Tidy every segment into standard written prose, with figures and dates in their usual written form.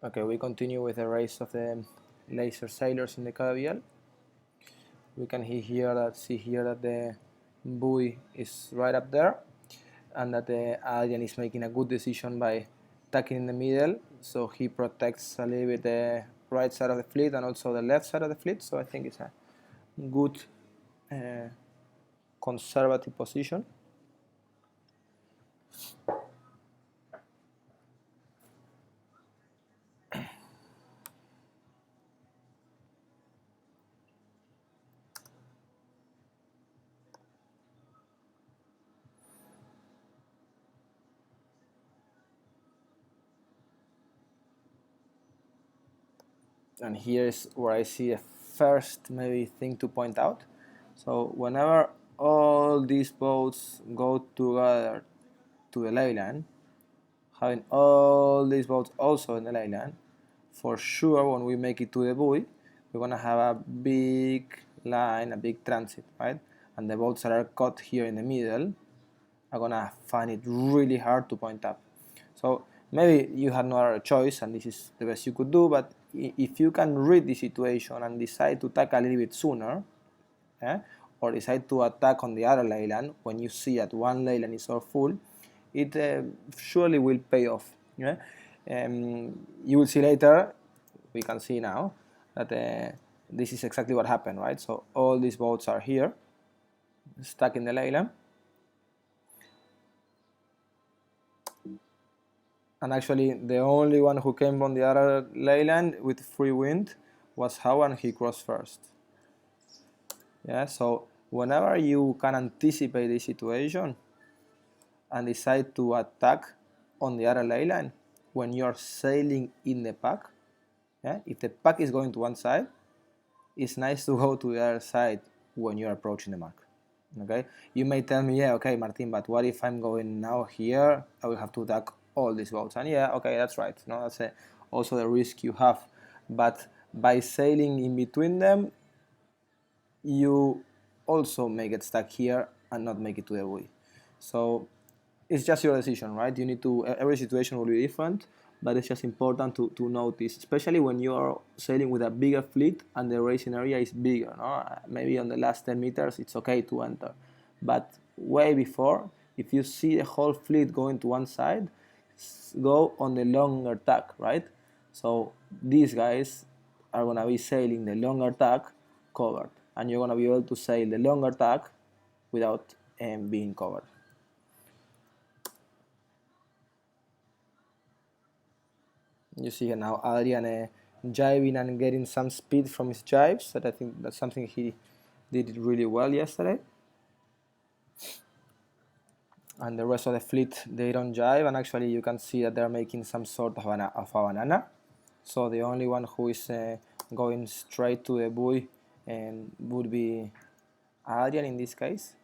Okay, we continue with the race of the laser sailors in the KWVL. We can see here that the buoy is right up there, and that the Adrian is making a good decision by tacking in the middle, so he protects a little bit the right side of the fleet and also the left side of the fleet. So I think it's a good conservative position. And here's where I see a first maybe thing to point out. So whenever all these boats go together to the ley line, having all these boats also in the ley line, for sure when we make it to the buoy, we're gonna have a big line, a big transit, right? And the boats that are caught here in the middle are gonna find it really hard to point up. So maybe you had no other choice and this is the best you could do, but if you can read the situation and decide to attack a little bit sooner, or decide to attack on the other ley line when you see that one ley line is all full, it surely will pay off. Yeah? You will see later, we can see now, that this is exactly what happened, right? So all these boats are here, stuck in the ley line. And actually, the only one who came on the other ley line with free wind was Howe, and he crossed first. Yeah, so whenever you can anticipate the situation and decide to attack on the other ley line, when you're sailing in the pack, yeah, if the pack is going to one side, it's nice to go to the other side when you're approaching the mark. Okay, you may tell me, yeah, okay, Martin, but what if I'm going now here? I will have to attack all these boats. And yeah, okay, that's right. No, that's also the risk you have. But by sailing in between them, you also may get stuck here and not make it to the buoy. So it's just your decision, right? You need to, every situation will be different, but it's just important to notice, especially when you are sailing with a bigger fleet and the racing area is bigger. No? Maybe on the last 10 meters it's okay to enter, but way before, if you see the whole fleet going to one side, go on the longer tack, right? So these guys are gonna be sailing the longer tack covered, and you're gonna be able to sail the longer tack without being covered. You see now Adrian jiving and getting some speed from his jives. That I think that's something he did really well yesterday. And the rest of the fleet, they don't jive, and actually you can see that they're making some sort of a banana. So the only one who is going straight to the buoy would be Adrian in this case.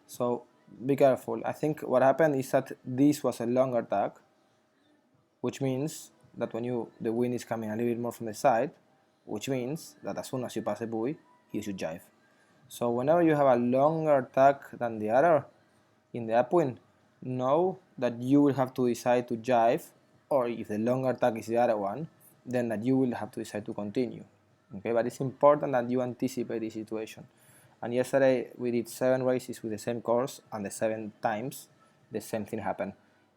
So be careful. I think what happened is that this was a longer tack, which means that when the wind is coming a little bit more from the side, which means that as soon as you pass the buoy, you should jive. So whenever you have a longer tack than the other in the upwind, know that you will have to decide to jive, or if the longer tack is the other one, then that you will have to decide to continue. Okay, but it's important that you anticipate the situation. And yesterday we did 7 races with the same course, and the 7 times the same thing happened.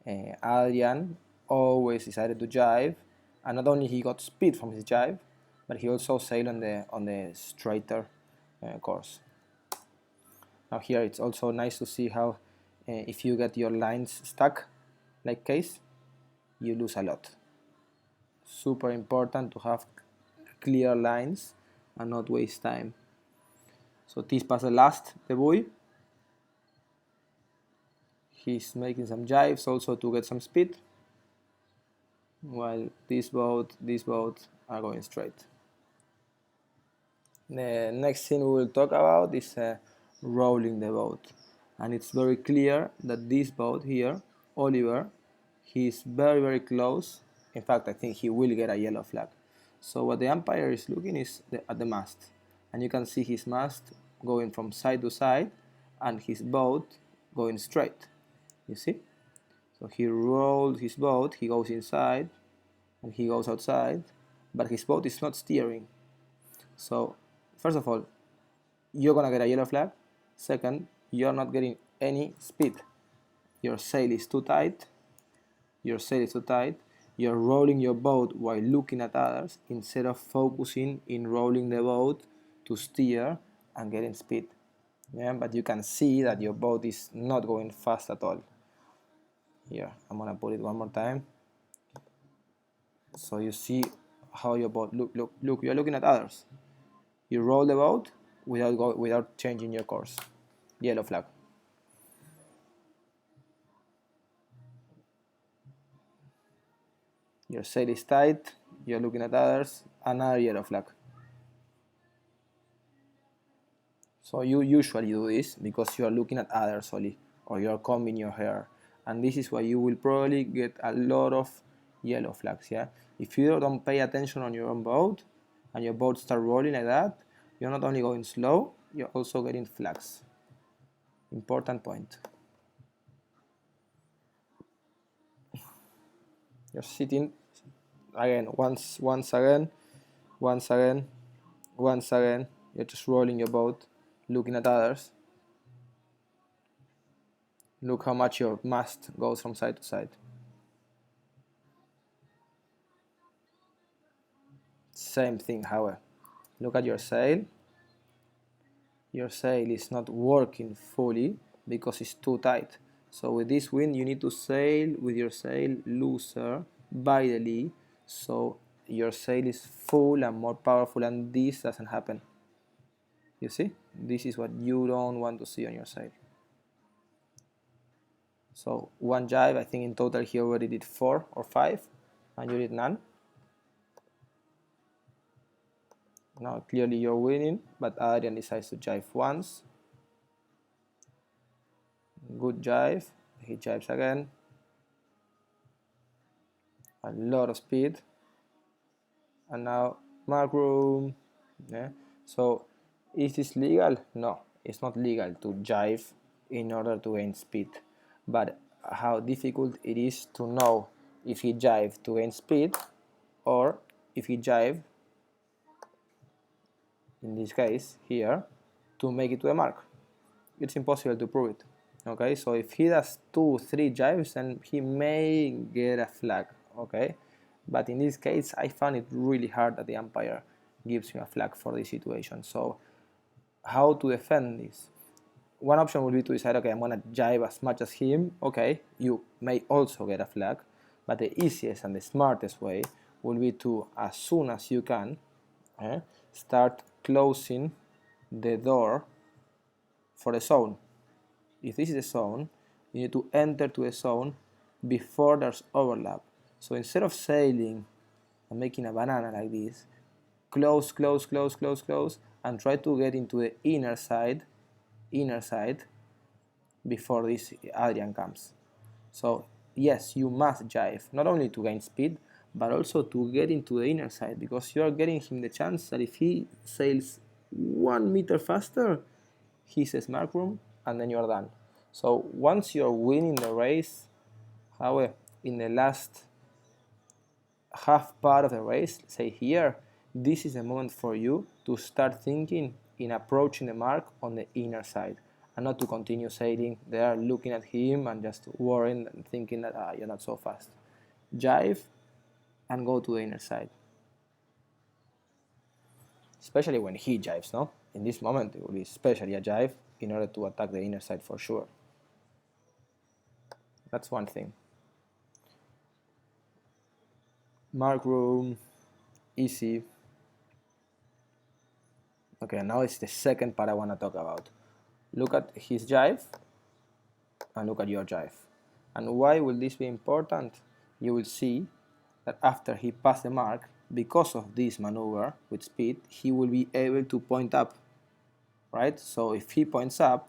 Adrian always decided to jive, and not only he got speed from his jive, but he also sailed on the straighter course. Now here it's also nice to see how if you get your lines stuck like case, you lose a lot. Super important to have clear lines and not waste time. So this pass the last, the buoy. He's making some jives also to get some speed, while this boat are going straight. The next thing we will talk about is rolling the boat, and it's very clear that this boat here, Oliver, he's very close. In fact, I think he will get a yellow flag. So what the umpire is looking is at the mast, and you can see his mast going from side to side and his boat going straight. You see? So he rolled his boat, he goes inside, and he goes outside, but his boat is not steering. So first of all, you're gonna get a yellow flag. Second, you're not getting any speed. Your sail is too tight. You're rolling your boat while looking at others instead of focusing in rolling the boat to steer and getting speed. Yeah, but you can see that your boat is not going fast at all. Here, I'm gonna put it one more time. So you see how your boat look. You're looking at others. You roll the boat without changing your course. Yellow flag. Your sail is tight. You're looking at others. Another yellow flag. So you usually do this because you are looking at others only, or you are combing your hair, and this is why you will probably get a lot of yellow flags. Yeah, if you don't pay attention on your own boat and your boat start rolling like that, you're not only going slow, you're also getting flags. Important point. You're sitting again, once again. You're just rolling your boat, looking at others. Look how much your mast goes from side to side. Same thing, however. Look at your sail. Your sail is not working fully because it's too tight. So with this wind, you need to sail with your sail looser by the lee, so your sail is full and more powerful, and this doesn't happen. You see? This is what you don't want to see on your sail. So one jibe, I think in total he already did 4 or 5, and you did none. Now clearly you're winning, but Adrian decides to jibe once. Good jibe. He jibes again. A lot of speed. And now mark room. Yeah. So is this legal? No, it's not legal to jibe in order to gain speed. But how difficult it is to know if he jive to gain speed or if he jive, in this case here, to make it to the mark. It's impossible to prove it. Okay, so if he does 2-3 jives, then he may get a flag. Okay, but in this case I found it really hard that the umpire gives him a flag for this situation. So how to defend this? One option would be to decide, okay, I'm gonna jive as much as him. Okay, you may also get a flag, but the easiest and the smartest way will be to, as soon as you can, start closing the door for the zone. If this is a zone, you need to enter to a zone before there's overlap. So instead of sailing and making a banana like this, close, and try to get into the inner side before this Adrian comes. So yes, you must jive, not only to gain speed, but also to get into the inner side, because you are getting him the chance that if he sails 1 meter faster, he says mark room, and then you are done. So once you're winning the race, however, in the last half part of the race, say here, this is the moment for you to start thinking in approaching the mark on the inner side, and not to continue sailing there, looking at him and just worrying and thinking that you're not so fast. Jive and go to the inner side. Especially when he jives, no? In this moment, it will be especially a jive in order to attack the inner side for sure. That's one thing. Mark room, easy. Okay, now it's the second part I want to talk about. Look at his jive and look at your jive. And why will this be important? You will see that after he passed the mark, because of this maneuver with speed, he will be able to point up, right? So if he points up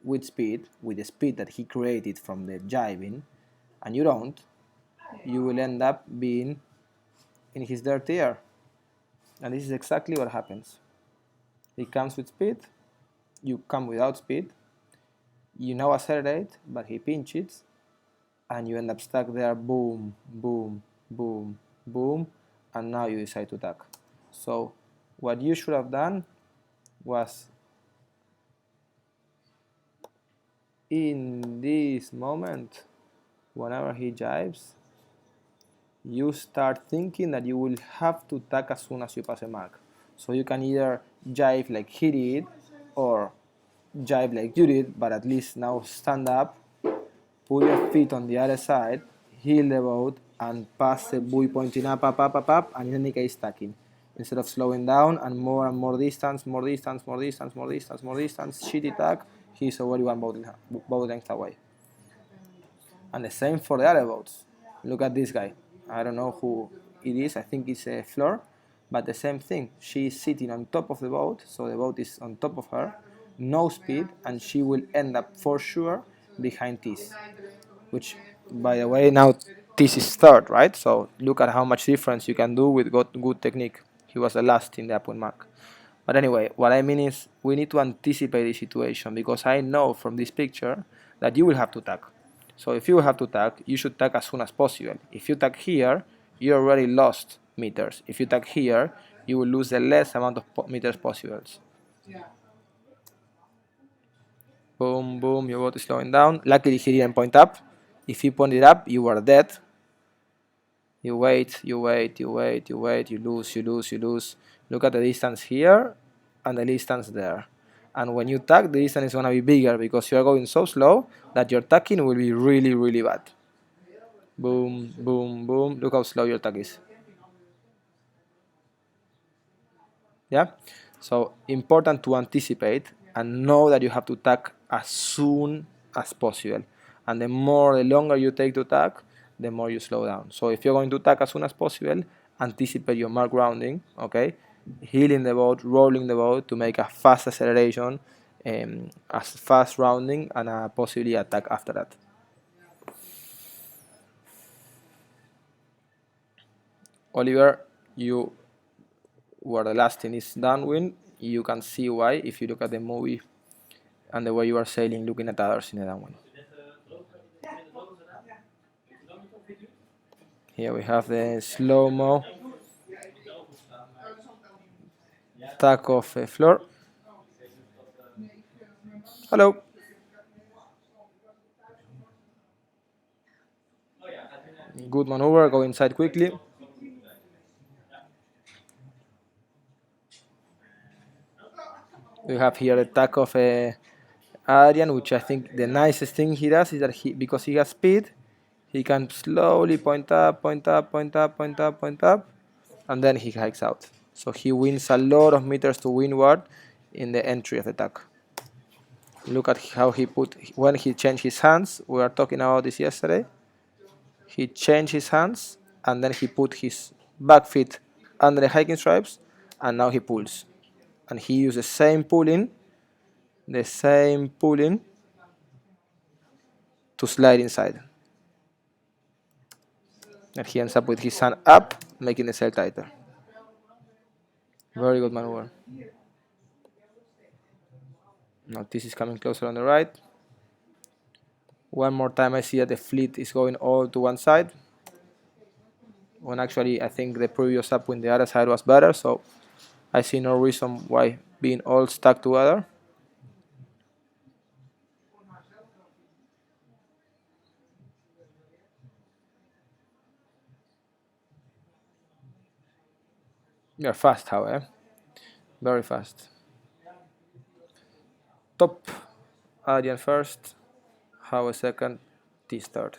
with speed, with the speed that he created from the jiving, and you don't, you will end up being in his dirty air. And this is exactly what happens. He comes with speed, you come without speed, you now accelerate, but he pinches, and you end up stuck there, boom, boom, boom, boom, and now you decide to tag. So what you should have done was, in this moment, whenever he jives, you start thinking that you will have to tag as soon as you pass a mark. So you can either jive like he did, or jive like you did, but at least now stand up, put your feet on the other side, heel the boat, and pass the buoy pointing up, up, up, up, up, and in any case tagging. Instead of slowing down and more distance, more distance, more distance, more distance, more distance, shitty tag, he's already one boat length away. And the same for the other boats. Look at this guy. I don't know who it is. I think it's a Fleur. But the same thing. She is sitting on top of the boat, so the boat is on top of her, no speed, and she will end up for sure behind Tis. Which, by the way, now Tis is third, right? So look at how much difference you can do with good technique. He was the last in the upwind mark. But anyway, what I mean is we need to anticipate the situation, because I know from this picture that you will have to tag. So if you have to tag, you should tag as soon as possible. If you tag here, you already lost meters. If you tag here, you will lose the less amount of meters possible. Boom, boom, your boat is slowing down. Luckily he didn't point up. If he pointed up, you were dead. You wait, you wait, you wait, you wait, you lose, you lose, you lose. Look at the distance here and the distance there. And when you tag, the distance is going to be bigger because you are going so slow that your tagging will be really, really bad. Boom, boom, boom. Look how slow your tag is. Yeah? So important to anticipate and know that you have to tag as soon as possible. And the longer you take to tag, the more you slow down. So if you're going to tag as soon as possible, anticipate your mark rounding, okay? Heeling the boat, rolling the boat to make a fast acceleration, a fast rounding, and possibly a tag after that. Oliver, you were the last in this downwind. You can see why if you look at the movie and the way you are sailing, looking at others in the downwind. Here we have the slow-mo tag of Fleur. Hello. Good maneuver, go inside quickly. We have here the tag of Adrian, which I think the nicest thing he does is that because he has speed, he can slowly point up, point up, point up, point up, point up, and then he hikes out. So he wins a lot of meters to windward in the entry of the tag. Look at how when he changed his hands. We were talking about this yesterday. He changed his hands and then he put his back feet under the hiking stripes, and now he pulls. And he uses the same pulling to slide inside. And he ends up with his hand up, making the sail tighter. Very good maneuver. Now this is coming closer on the right. One more time I see that the fleet is going all to one side, when actually I think the previous upwind the other side was better, so I see no reason why being all stuck together. You're fast, however. Very fast. Top, Adrian first, Howe second, Tis third.